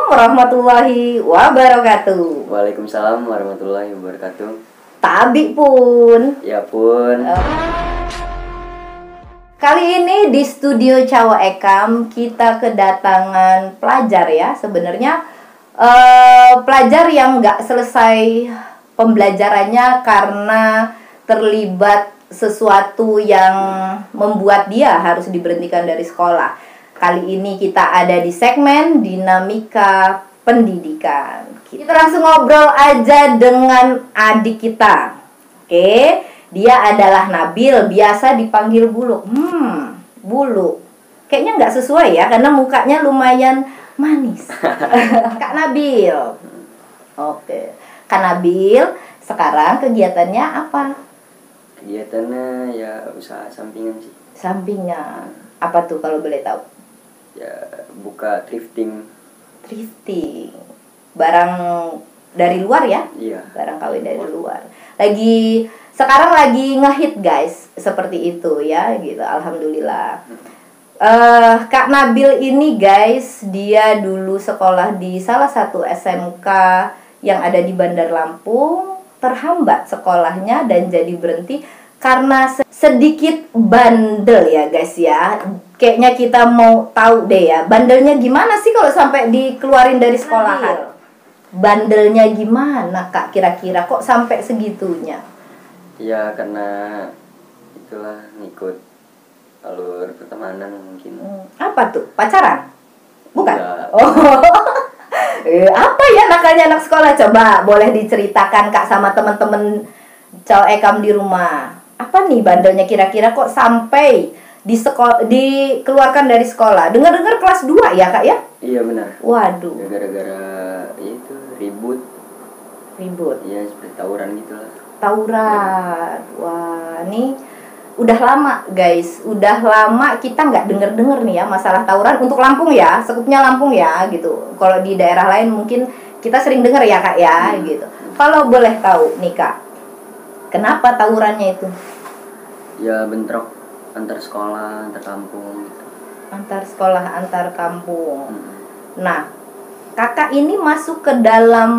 warahmatullahi wabarakatuh. Waalaikumsalam warahmatullahi wabarakatuh. Tabi pun. Ya pun. Kali ini di studio Cawa Ekam kita kedatangan pelajar ya. Sebenarnya pelajar yang nggak selesai pembelajarannya karena terlibat sesuatu yang membuat dia harus diberhentikan dari sekolah. Kali ini kita ada di segmen Dinamika Pendidikan. Kita langsung ngobrol aja dengan adik kita. Oke, dia adalah Nabil, biasa dipanggil Buluk. Buluk. Kayaknya nggak sesuai ya, karena mukanya lumayan manis. Kak Nabil. Oke, Kak Nabil, sekarang kegiatannya apa? Kegiatannya ya usaha sampingan sih. Sampingan. Apa tuh kalau boleh tahu? Ya buka thrifting. Thrifting. Barang dari luar ya? Iya. Barang KW dari luar. Sekarang lagi ngehit guys, seperti itu ya gitu. Alhamdulillah. Kak Nabil ini guys, dia dulu sekolah di salah satu SMK yang ada di Bandar Lampung. Terhambat sekolahnya dan jadi berhenti karena sedikit bandel ya guys ya. Kayaknya kita mau tahu deh ya, bandelnya gimana sih kalau sampai dikeluarin dari sekolahan? Bandelnya gimana Kak kira-kira, kok sampai segitunya? Ya karena itulah ngikut alur pertemanan mungkin. Apa tuh? Pacaran? Bukan? Enggak. Oh. Apa ya nakalnya anak sekolah? Coba boleh diceritakan Kak sama teman-teman Cawa Ekam di rumah. Apa nih bandelnya kira-kira kok sampai dikeluarkan dari sekolah? Dengar-dengar kelas 2 ya Kak ya? Iya benar. Waduh. Gara-gara ya itu ribut. Ya seperti tawuran gitu lah. Tawuran. Wah, nih udah lama guys, udah lama kita nggak denger nih ya masalah tawuran untuk Lampung ya, sekupnya Lampung ya gitu. Kalau di daerah lain mungkin kita sering denger ya Kak ya gitu. Kalau boleh tahu nih Kak, kenapa tawurannya itu? Ya bentrok antar sekolah, antar kampung gitu. Antar sekolah, antar kampung. Nah, Kakak ini masuk ke dalam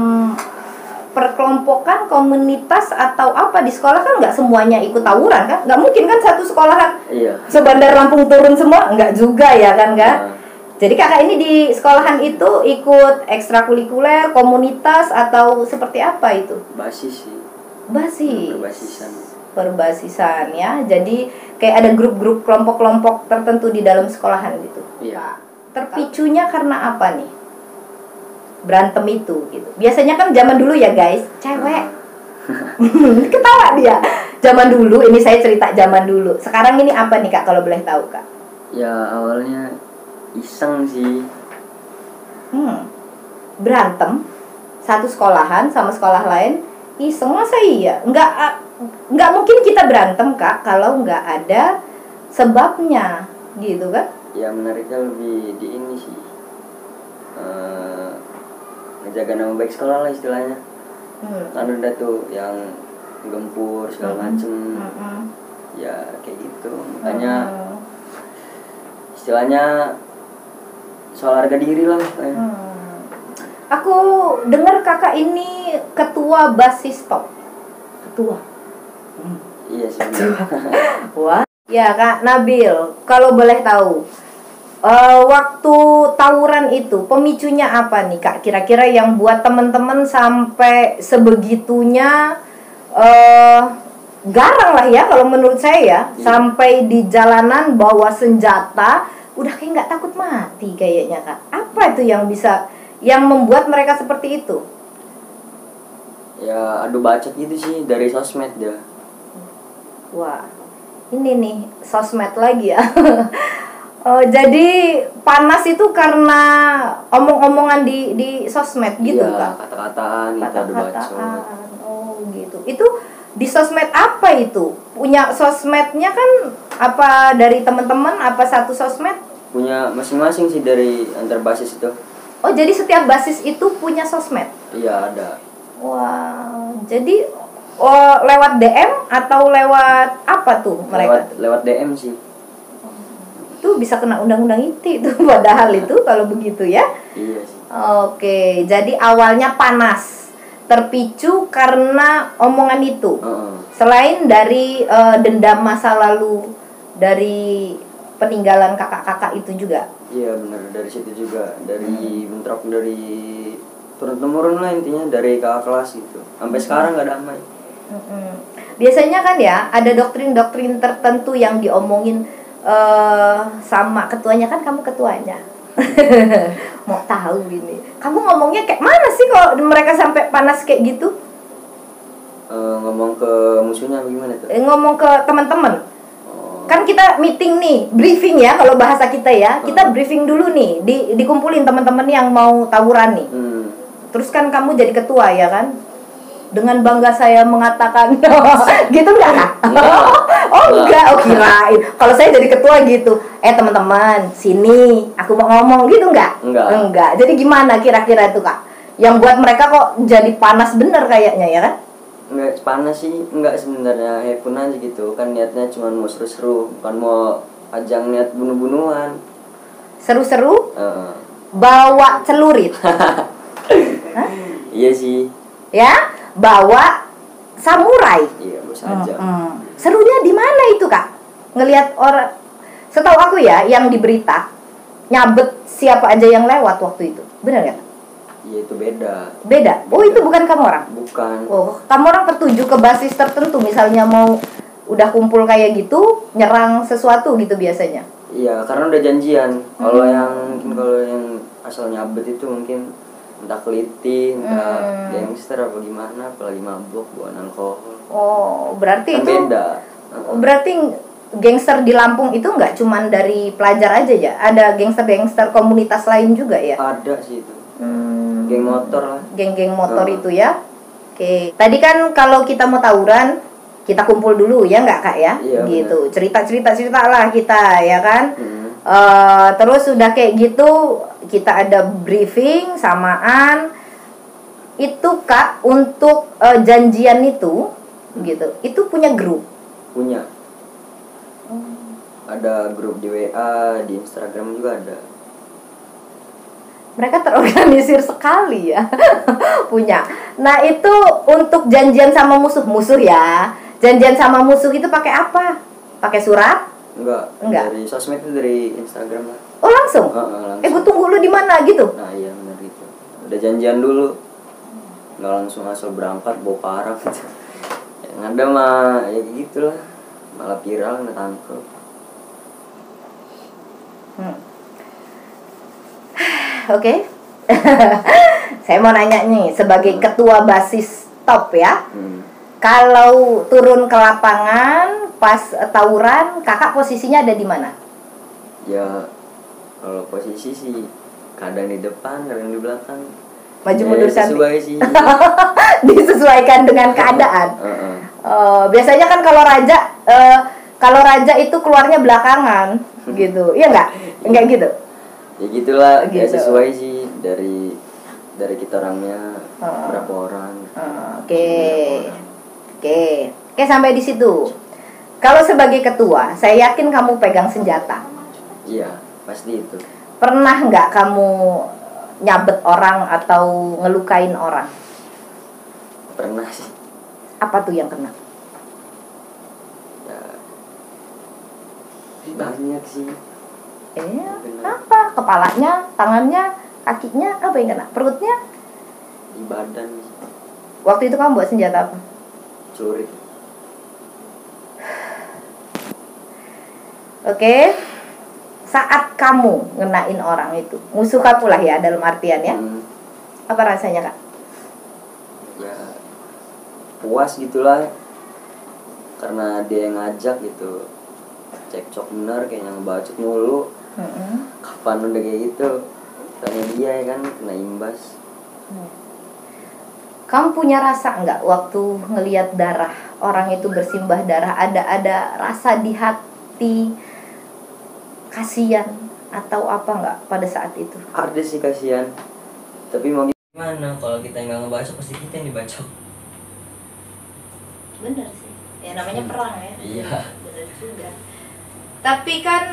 perkelompokan komunitas atau apa di sekolah? Kan nggak semuanya ikut tawuran kan? Nggak mungkin kan satu sekolahan sebandar Lampung turun semua? Nggak juga ya kan Kak? Jadi Kakak ini di sekolahan itu ikut ekstrakurikuler, komunitas atau seperti apa itu? Basis sih. Basis. Perbasisan ya. Jadi kayak ada grup-grup kelompok-kelompok tertentu di dalam sekolahan gitu. Iya. Terpicunya karena apa nih? Berantem itu gitu. Biasanya kan zaman dulu ya guys, cewek. Ketawa dia. Zaman dulu, ini saya cerita zaman dulu. Sekarang ini apa nih Kak kalau boleh tahu Kak? Ya awalnya iseng sih. Berantem satu sekolahan sama sekolah lain, iseng masa iya? Nggak mungkin kita berantem Kak kalau nggak ada sebabnya gitu kan? Ya menariknya lebih di ini sih, ngejaga nama baik sekolah lah istilahnya. Kan udah tuh yang gempur segala macem. Ya kayak gitu. Makanya istilahnya soal harga diri lah. Aku dengar Kakak ini ketua basis top. Ketua. Iya sih. Wah. Ya Kak Nabil, kalau boleh tahu, waktu tawuran itu pemicunya apa nih Kak? Kira-kira yang buat teman-teman sampai sebegitunya garang lah ya kalau menurut saya ya. Sampai di jalanan bawa senjata, udah kayak nggak takut mati kayaknya Kak. Apa itu yang membuat mereka seperti itu? Ya adu bacot gitu sih dari sosmed dia. Wah, ini nih sosmed lagi ya. Jadi panas itu karena omong-omongan di sosmed gitu Kak? Kata-kataan, adu bacot. Oh gitu. Itu di sosmed apa itu? Punya sosmednya kan apa dari teman-teman? Apa satu sosmed? Punya masing-masing sih dari antar basis itu. Oh jadi setiap basis itu punya sosmed? Iya ada. Wah, jadi lewat DM atau lewat apa tuh mereka? Lewat DM sih. Tuh bisa kena undang-undang ITE itu padahal itu kalau begitu ya. Iya sih. Oke, jadi awalnya panas, terpicu karena omongan itu. Selain dari dendam masa lalu dari peninggalan kakak-kakak itu juga. Iya benar, dari situ juga, dari bentrok dari turun-temurun lah intinya, dari kakak kelas gitu. Sampai sekarang nggak damai. Biasanya kan ya ada doktrin-doktrin tertentu yang diomongin sama ketuanya, kan kamu ketuanya. Mau tahu ini, kamu ngomongnya kayak mana sih kalau mereka sampai panas kayak gitu? Ngomong ke musuhnya gimana tuh? Ngomong ke teman-teman. Kan kita meeting nih, briefing ya kalau bahasa kita ya. Kita briefing dulu nih, dikumpulin teman-teman yang mau tawuran nih. Terus kan kamu jadi ketua ya kan? Dengan bangga saya mengatakan gitu enggak Kak? Enggak, kirain. Kalau saya jadi ketua gitu. Teman-teman, sini aku mau ngomong gitu enggak? Enggak. Jadi gimana kira-kira itu Kak? Yang buat mereka kok jadi panas bener kayaknya ya kan? Enggak panas sih, enggak sebenarnya, happy aja gitu. Kan niatnya cuma mau seru-seru, bukan mau ajang niat bunuh-bunuhan. Seru-seru? Bawa celurit. Iya sih. Ya? Bawa samurai. Iya, bos aja. Serunya di mana itu Kak? Ngelihat orang, setahu aku ya, yang di berita nyabet siapa aja yang lewat waktu itu, benar nggak? Iya itu beda. Beda. Oh itu bukan kamu orang? Bukan. Oh kamu orang tertuju ke basis tertentu, misalnya mau udah kumpul kayak gitu, nyerang sesuatu gitu biasanya? Iya karena udah janjian. Kalau yang asal nyabet itu mungkin entah keliti, entah gangster apa gimana, apalagi mabuk, bawa alkohol. Oh, berarti kan itu beda. Berarti gangster di Lampung itu nggak cuman dari pelajar aja ya? Ada gangster-gangster komunitas lain juga ya? Ada sih itu. Geng motor lah. Geng-geng motor itu ya. Oke. Tadi kan kalau kita mau tawuran, kita kumpul dulu ya nggak Kak ya? Iya, gitu. Cerita lah kita ya kan? Terus udah kayak gitu kita ada briefing samaan itu Kak untuk janjian itu gitu. Itu punya grup? Punya. Ada grup di WA, di Instagram juga ada. Mereka terorganisir sekali ya. Punya. Nah itu untuk janjian sama musuh ya. Janjian sama musuh itu pakai apa? Pakai surat? Enggak. Dari sosmed itu, dari Instagram lah. Oh langsung? Langsung. Gue tunggu lu di mana gitu? Nah iya benar gitu. Udah janjian dulu. Nggak langsung asal berangkat bawa parah gitu. Yang ada mah ya gitu lah. Malah viral kena tangkep. Oke. Saya mau nanya nih sebagai ketua basis top ya. Kalau turun ke lapangan pas tawuran, Kakak posisinya ada di mana? Ya kalau posisi sih kadang di depan, kadang di belakang. Maju mundur cantik. Sesuai sih. Disesuaikan dengan keadaan. Biasanya kan kalau raja itu keluarnya belakangan gitu. Iya enggak? Enggak gitu. Ya gitulah, gitu. Ya sesuai sih dari kita orangnya berapa orang. Oke, sampai di situ. Kalau sebagai ketua, saya yakin kamu pegang senjata. Iya, pasti itu. Pernah nggak kamu nyabet orang atau ngelukain orang? Pernah sih. Apa tuh yang kena? Ya, banyak sih. Apa? Kepalanya, tangannya, kakinya, apa yang kena? Perutnya? Di badan sih. Waktu itu kamu buat senjata apa? Celurit. Oke. Saat kamu ngenain orang itu, musuh kamu lah ya dalam artian ya. Apa rasanya Kak? Ya puas gitulah. Karena dia yang ngajak gitu. Cekcok bener kayaknya ngebacot mulu. Kapan udah kayak gitu? Tanya dia ya kan, kena imbas. Kamu punya rasa nggak waktu ngelihat darah orang itu bersimbah darah, ada rasa di hati kasihan atau apa nggak pada saat itu? Ada sih kasihan, tapi mau gimana kalau kita nggak ngebacok pasti kita yang dibacok. Bener sih, ya namanya perang ya. Iya. Bener juga. Tapi kan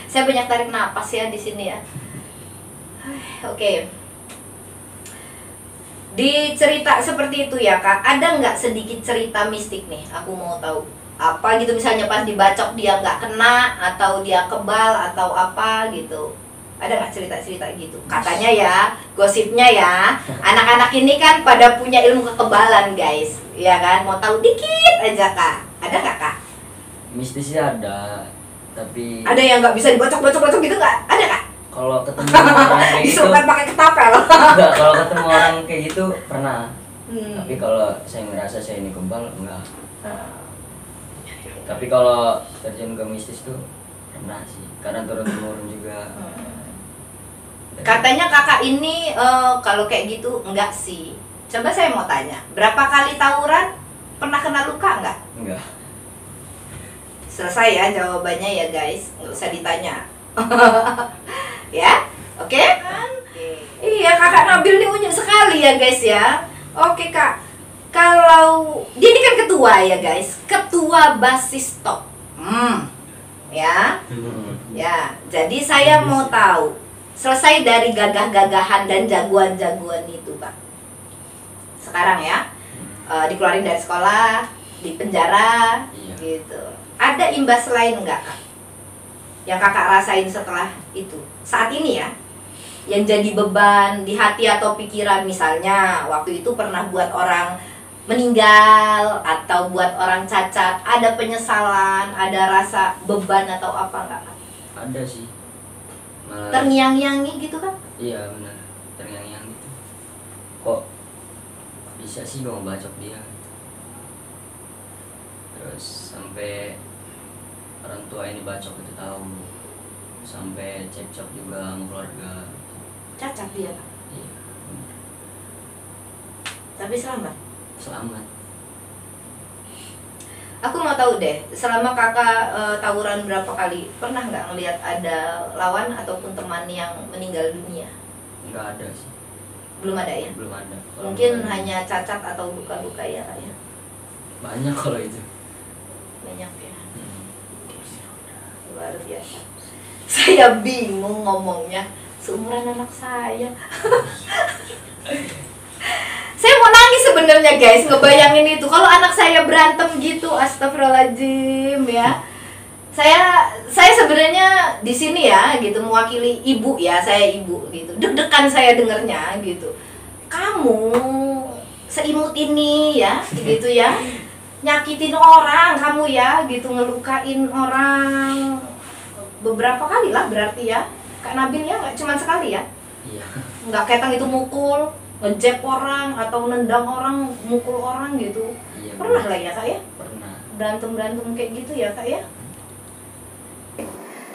saya banyak tarik napas ya di sini ya. Oke. Di cerita seperti itu ya Kak, ada nggak sedikit cerita mistik nih? Aku mau tahu. Apa gitu, misalnya pas dibacok dia nggak kena, atau dia kebal, atau apa gitu. Ada nggak cerita-cerita gitu? Katanya ya, gosipnya ya, anak-anak ini kan pada punya ilmu kekebalan guys. Ya kan, mau tahu dikit aja Kak. Ada nggak Kak? Mistisnya ada, tapi Ada yang nggak bisa dibacok-bacok gitu nggak? Ada Kak? kalau ketemu orang kayak gitu, Disuruh pakai ketapel. enggak, kalau ketemu orang kayak gitu pernah. Tapi Hmm. kalau saya ngerasa saya ini kebal, enggak. Tapi kalau terjun ke mistis tuh pernah sih, karena turun-temurun juga. Katanya kakak ini kalau kayak gitu enggak sih. Coba saya mau tanya, berapa kali tawuran? Pernah kena luka enggak? Enggak. Selesai ya jawabannya ya guys, nggak usah ditanya. Ya, oke? Iya, kakak Nabil ini unyuk sekali ya guys ya. Oke kak, kalau dia ini kan ketua ya guys, ketua basis top. Ya, ya. Jadi saya mau tahu, selesai dari gagah-gagahan dan jagoan-jagoan itu Pak. Sekarang ya, dikeluarin dari sekolah, di penjara, Iya. gitu. Ada imbas lain nggak Kak? Yang kakak rasain setelah itu? Saat ini ya, yang jadi beban di hati atau pikiran, misalnya waktu itu pernah buat orang meninggal atau buat orang cacat, ada penyesalan, ada rasa beban atau apa nggak Kak? Ada sih. Malah, Terngiang-ngiangi gitu kan? iya benar, terngiang-ngiang gitu. Kok bisa sih gue ngebacok dia? Terus sampai orang tua ini bacok itu tahu, sampai cekcok juga sama keluarga. Cacat dia Kak? Iya, benar. Tapi selamat. Selamat. Aku mau tahu deh, selama kakak tawuran berapa kali, pernah nggak ngelihat ada lawan ataupun teman yang meninggal dunia? Enggak ada sih, Belum ada ya? belum ada. Kalau Mungkin belum ada, hanya cacat atau luka-luka ya Kak ya? banyak kalau itu. Banyak ya. Hmm. Luar biasa. Saya bingung ngomongnya, seumuran anak saya. Saya mau nangis sebenarnya guys, ngebayangin itu. Kalau anak saya berantem gitu, astagfirullahaladzim ya. Saya sebenarnya di sini ya gitu, mewakili ibu ya, saya ibu gitu. Deg-degan saya dengernya gitu. Kamu seimut ini ya, gitu ya. Nyakitin orang kamu ya, gitu, ngelukain orang beberapa kali lah berarti ya. Kak Nabil ya, nggak cuma sekali ya. Iya. Nggak ketang itu mukul, ngejep orang atau nendang orang, mukul orang gitu. Iya, Pernah benar. lah ya Kak ya? Pernah. Berantem kayak gitu ya Kak ya?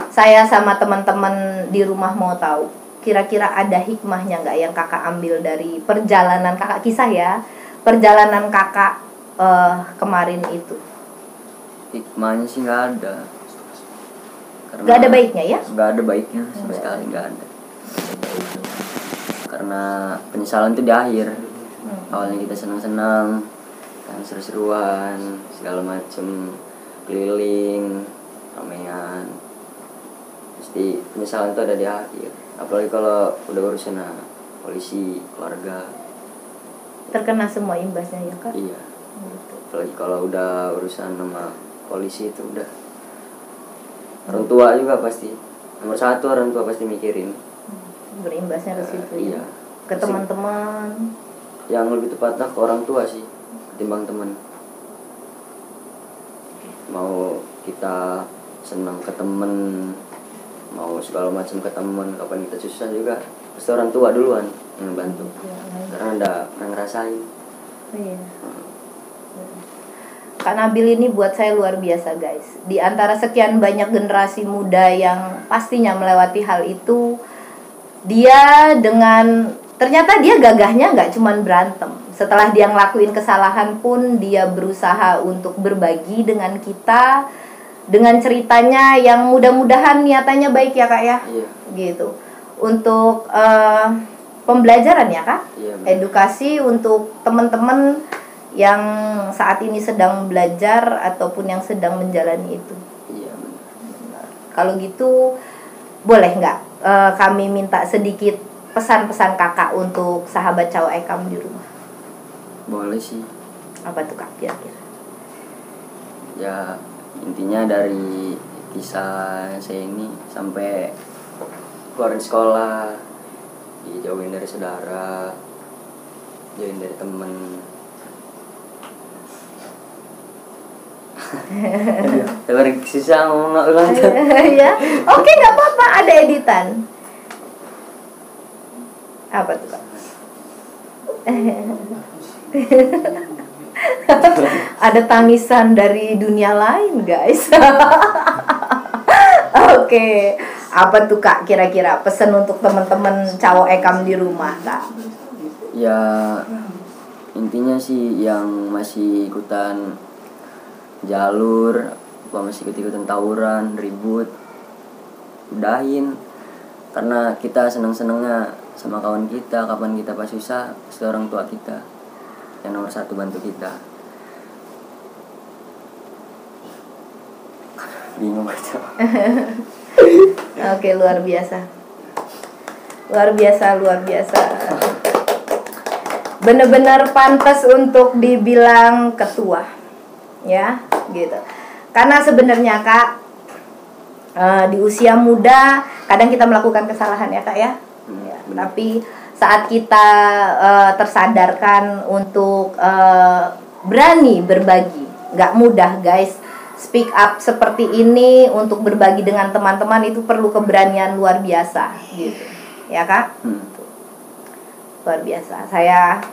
Saya sama teman-teman di rumah mau tahu, kira-kira ada hikmahnya nggak yang kakak ambil dari perjalanan kakak, kisah ya, perjalanan kakak kemarin itu? Hikmahnya sih nggak ada. Karena Nggak ada baiknya ya? nggak ada baiknya sama sekali, nggak ada. Karena penyesalan itu di akhir. Awalnya kita senang-senang, kan seru-seruan, segala macem, keliling, ramean. Pasti penyesalan itu ada di akhir. Apalagi kalau udah urusan polisi, keluarga. Terkena semua imbasnya ya Kak? Iya. Gitu. Apalagi kalau udah urusan sama polisi itu udah. Orang tua juga pasti. Nomor satu orang tua pasti mikirin. Berimbasnya ke situ Iya. ya? Ke teman-teman. Yang lebih tepatnya ke orang tua sih, ketimbang teman. Mau kita senang ke temen, mau segala macam ke temen, kapan kita susah juga pasti orang tua duluan yang bantu. Karena ada yang ngerasain. Iya. Kak Nabil ini buat saya luar biasa guys. Di antara sekian banyak generasi muda yang pastinya melewati hal itu, dia ternyata dia gagahnya nggak cuman berantem. Setelah dia ngelakuin kesalahan pun dia berusaha untuk berbagi dengan kita, dengan ceritanya yang mudah-mudahan niatannya baik ya Kak ya. Iya. Gitu. Untuk pembelajaran ya Kak. Iya, benar. Edukasi untuk teman-teman yang saat ini sedang belajar ataupun yang sedang menjalani itu. Iya benar. Kalau gitu boleh nggak kami minta sedikit pesan-pesan kakak untuk sahabat Cawa Ekam di rumah? Boleh sih. Apa tuh kak kira-kira? Ya intinya dari kisah saya ini sampai keluar dari sekolah, dijauhin dari saudara, jauhin dari temen. Sabar sisa ngomong ulang. Ya, oke nggak apa-apa, ada editan. Apa tuh kak? Ada tangisan dari dunia lain guys. Oke, apa tuh kak kira-kira pesan untuk teman-teman Cawa Ekam di rumah kak? Ya intinya sih yang masih ikutan jalur, masih ikut-ikutan tawuran, ribut, udahin. Karena kita seneng-senengnya sama kawan kita, kapan kita pas susah, pasti orang tua kita yang nomor satu bantu kita. Bingung baca. Oke, luar biasa. Luar biasa, luar biasa. Benar-benar pantas untuk dibilang ketua. Ya, gitu. Karena sebenarnya kak, di usia muda kadang kita melakukan kesalahan ya kak ya. Ya, tapi saat kita tersadarkan untuk berani berbagi, nggak mudah guys. Speak up seperti ini untuk berbagi dengan teman-teman itu perlu keberanian luar biasa, gitu. Ya kak, luar biasa. Saya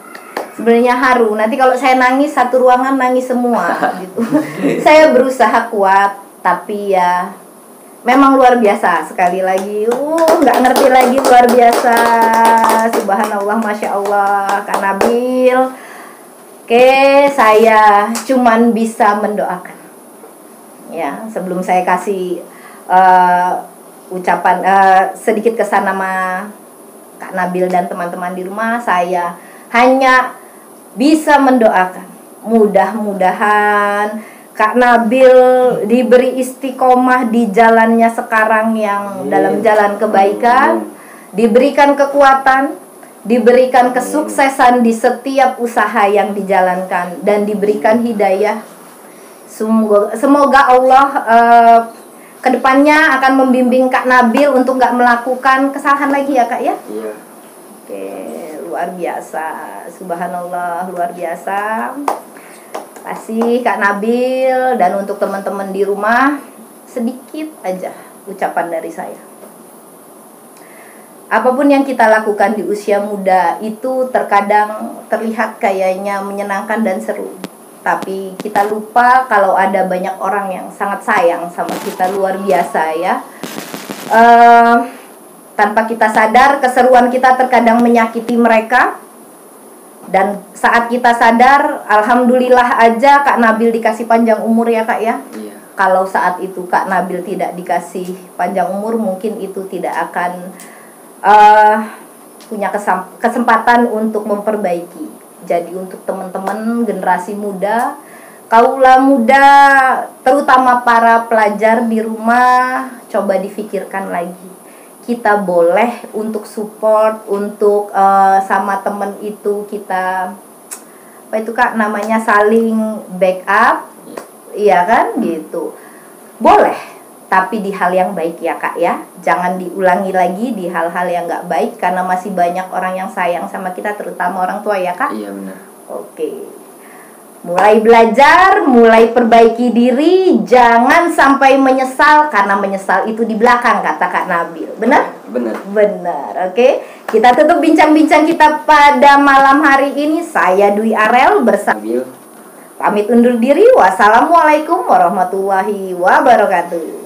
sebenarnya haru. Nanti kalau saya nangis satu ruangan nangis semua, gitu. Saya berusaha kuat, tapi ya memang luar biasa. Sekali lagi, nggak ngerti lagi, luar biasa. Subhanallah, masya Allah, Kak Nabil. Oke, saya cuman bisa mendoakan. Ya, sebelum saya kasih ucapan sedikit kesan nama Kak Nabil dan teman-teman di rumah, saya hanya bisa mendoakan mudah-mudahan Kak Nabil diberi istiqomah di jalannya sekarang yang dalam jalan kebaikan, diberikan kekuatan, diberikan kesuksesan di setiap usaha yang dijalankan, dan diberikan hidayah. Semoga Allah kedepannya akan membimbing Kak Nabil untuk nggak melakukan kesalahan lagi ya kak ya. Iya. Oke, luar biasa. Subhanallah, luar biasa. Kasih Kak Nabil. Dan untuk teman-teman di rumah, sedikit aja ucapan dari saya. Apapun yang kita lakukan di usia muda itu terkadang terlihat kayaknya menyenangkan dan seru, tapi kita lupa kalau ada banyak orang yang sangat sayang sama kita, luar biasa ya. Tanpa kita sadar, keseruan kita terkadang menyakiti mereka. Dan saat kita sadar, alhamdulillah aja Kak Nabil dikasih panjang umur ya kak ya. Iya. Kalau saat itu Kak Nabil tidak dikasih panjang umur, mungkin itu tidak akan punya kesempatan untuk memperbaiki. Jadi untuk teman-teman generasi muda, kaula muda, terutama para pelajar di rumah, coba difikirkan lagi. Kita boleh untuk support, untuk sama temen itu kita, apa itu kak namanya, saling backup, iya kan gitu. Boleh, tapi di hal yang baik ya kak ya. Jangan diulangi lagi di hal-hal yang nggak baik, karena masih banyak orang yang sayang sama kita, terutama orang tua ya kak. Iya benar. Oke, mulai belajar, mulai perbaiki diri, jangan sampai menyesal, karena menyesal itu di belakang kata Kak Nabil. Benar? Benar. Benar. Oke, kita tutup bincang-bincang kita pada malam hari ini. Saya Dwi Arel bersama Nabil. pamit undur diri. Wassalamualaikum warahmatullahi wabarakatuh.